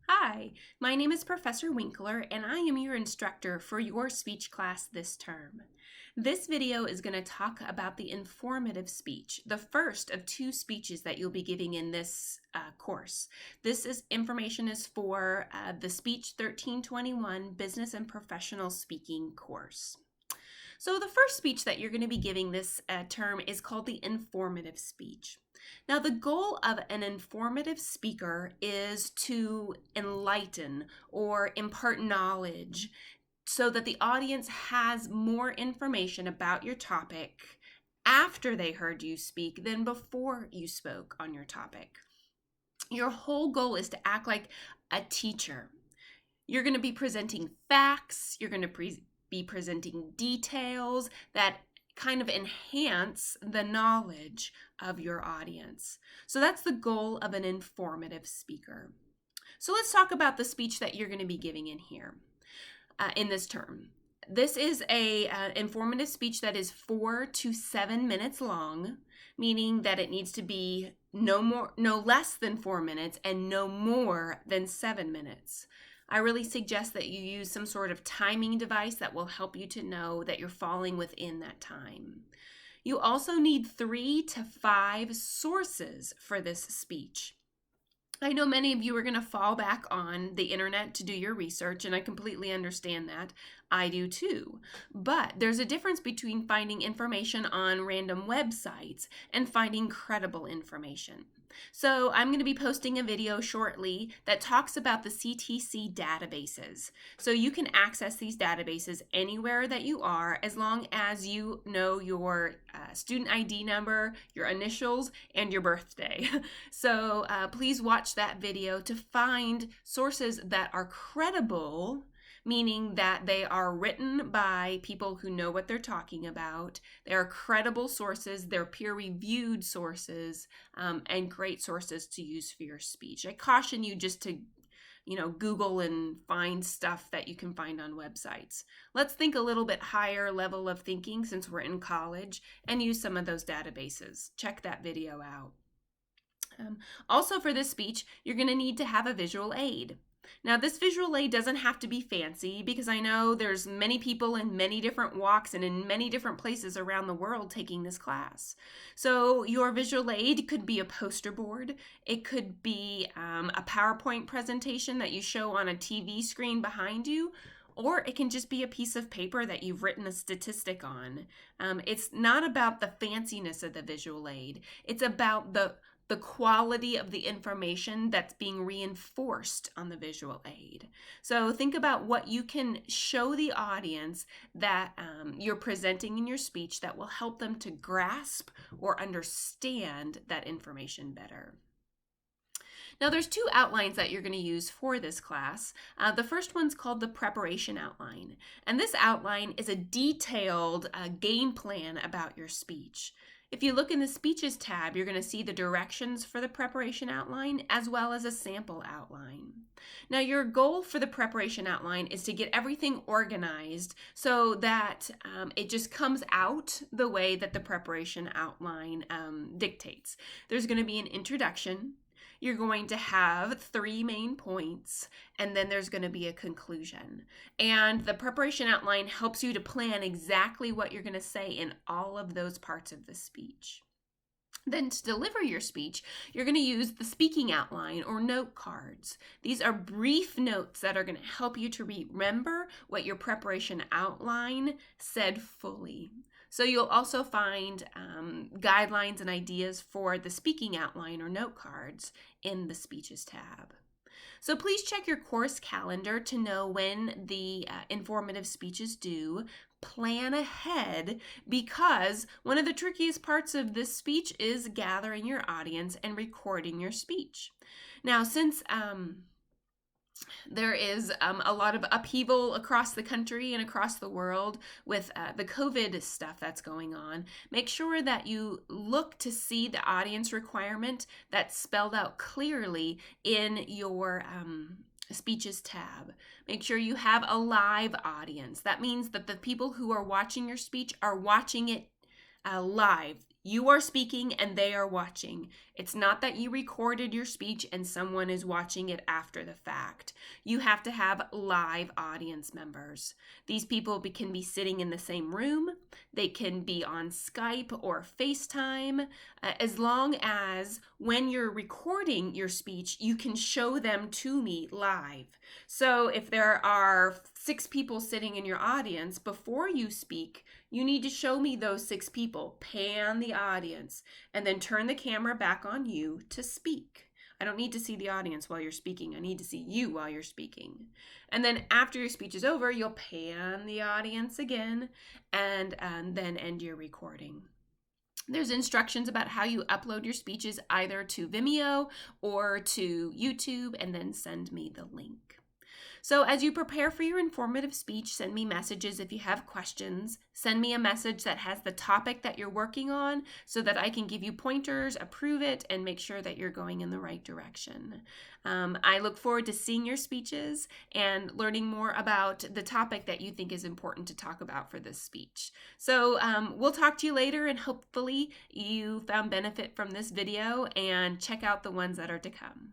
Hi, my name is Professor Winkler and I am your instructor for your speech class this term. This video is going to talk about the informative speech, the first of two speeches that you'll be giving in this course. Information is for the Speech 1321 Business and Professional Speaking course. So the first speech that you're going to be giving this term is called the informative speech. Now, the goal of an informative speaker is to enlighten or impart knowledge so that the audience has more information about your topic after they heard you speak than before you spoke on your topic. Your whole goal is to act like a teacher. You're going to be presenting facts, you're going to be presenting details that kind of enhance the knowledge of your audience. So that's the goal of an informative speaker. So let's talk about the speech that you're going to be giving in here, in this term. This is a informative speech that is 4 to 7 minutes long, meaning that it needs to be no less than 4 minutes and no more than 7 minutes. I really suggest that you use some sort of timing device that will help you to know that you're falling within that time. You also need 3 to 5 sources for this speech. I know many of you are going to fall back on the internet to do your research, and I completely understand that. I do too. But there's a difference between finding information on random websites and finding credible information. So I'm going to be posting a video shortly that talks about the CTC databases. So you can access these databases anywhere that you are as long as you know your student ID number, your initials, and your birthday. So please watch that video to find sources that are credible, meaning that they are written by people who know what they're talking about. They are credible sources, they're peer-reviewed sources, and great sources to use for your speech. I caution you just to Google and find stuff that you can find on websites. Let's think a little bit higher level of thinking since we're in college and use some of those databases. Check that video out. Also for this speech, you're going to need to have a visual aid. Now, this visual aid doesn't have to be fancy because I know there's many people in many different walks and in many different places around the world taking this class. So your visual aid could be a poster board. It could be a PowerPoint presentation that you show on a TV screen behind you, or it can just be a piece of paper that you've written a statistic on. It's not about the fanciness of the visual aid. It's about the quality of the information that's being reinforced on the visual aid. So think about what you can show the audience that you're presenting in your speech that will help them to grasp or understand that information better. Now, there's 2 outlines that you're going to use for this class. The first one's called the preparation outline, and this outline is a detailed game plan about your speech. If you look in the Speeches tab, you're going to see the directions for the preparation outline as well as a sample outline. Now, your goal for the preparation outline is to get everything organized so that it just comes out the way that the preparation outline dictates. There's going to be an introduction. You're going to have 3 main points, and then there's going to be a conclusion. And the preparation outline helps you to plan exactly what you're going to say in all of those parts of the speech. Then to deliver your speech, you're going to use the speaking outline or note cards. These are brief notes that are going to help you to remember what your preparation outline said fully. So you'll also find guidelines and ideas for the speaking outline or note cards in the Speeches tab. So please check your course calendar to know when the informative speech is due. Plan ahead because one of the trickiest parts of this speech is gathering your audience and recording your speech. Now, since there is a lot of upheaval across the country and across the world with the COVID stuff that's going on, make sure that you look to see the audience requirement that's spelled out clearly in your Speeches tab. Make sure you have a live audience. That means that the people who are watching your speech are watching it live. You are speaking and they are watching. It's not that you recorded your speech and someone is watching it after the fact. You have to have live audience members. These people can be sitting in the same room. They can be on Skype or FaceTime, as long as when you're recording your speech, you can show them to me live. So if there are 6 people sitting in your audience, before you speak, you need to show me those 6 people, pan the audience, and then turn the camera back on you to speak. I don't need to see the audience while you're speaking. I need to see you while you're speaking. And then after your speech is over, you'll pan the audience again and then end your recording. There's instructions about how you upload your speeches either to Vimeo or to YouTube, and then send me the link. So as you prepare for your informative speech, send me messages if you have questions. Send me a message that has the topic that you're working on so that I can give you pointers, approve it, and make sure that you're going in the right direction. I look forward to seeing your speeches and learning more about the topic that you think is important to talk about for this speech. So we'll talk to you later, and hopefully you found benefit from this video, and check out the ones that are to come.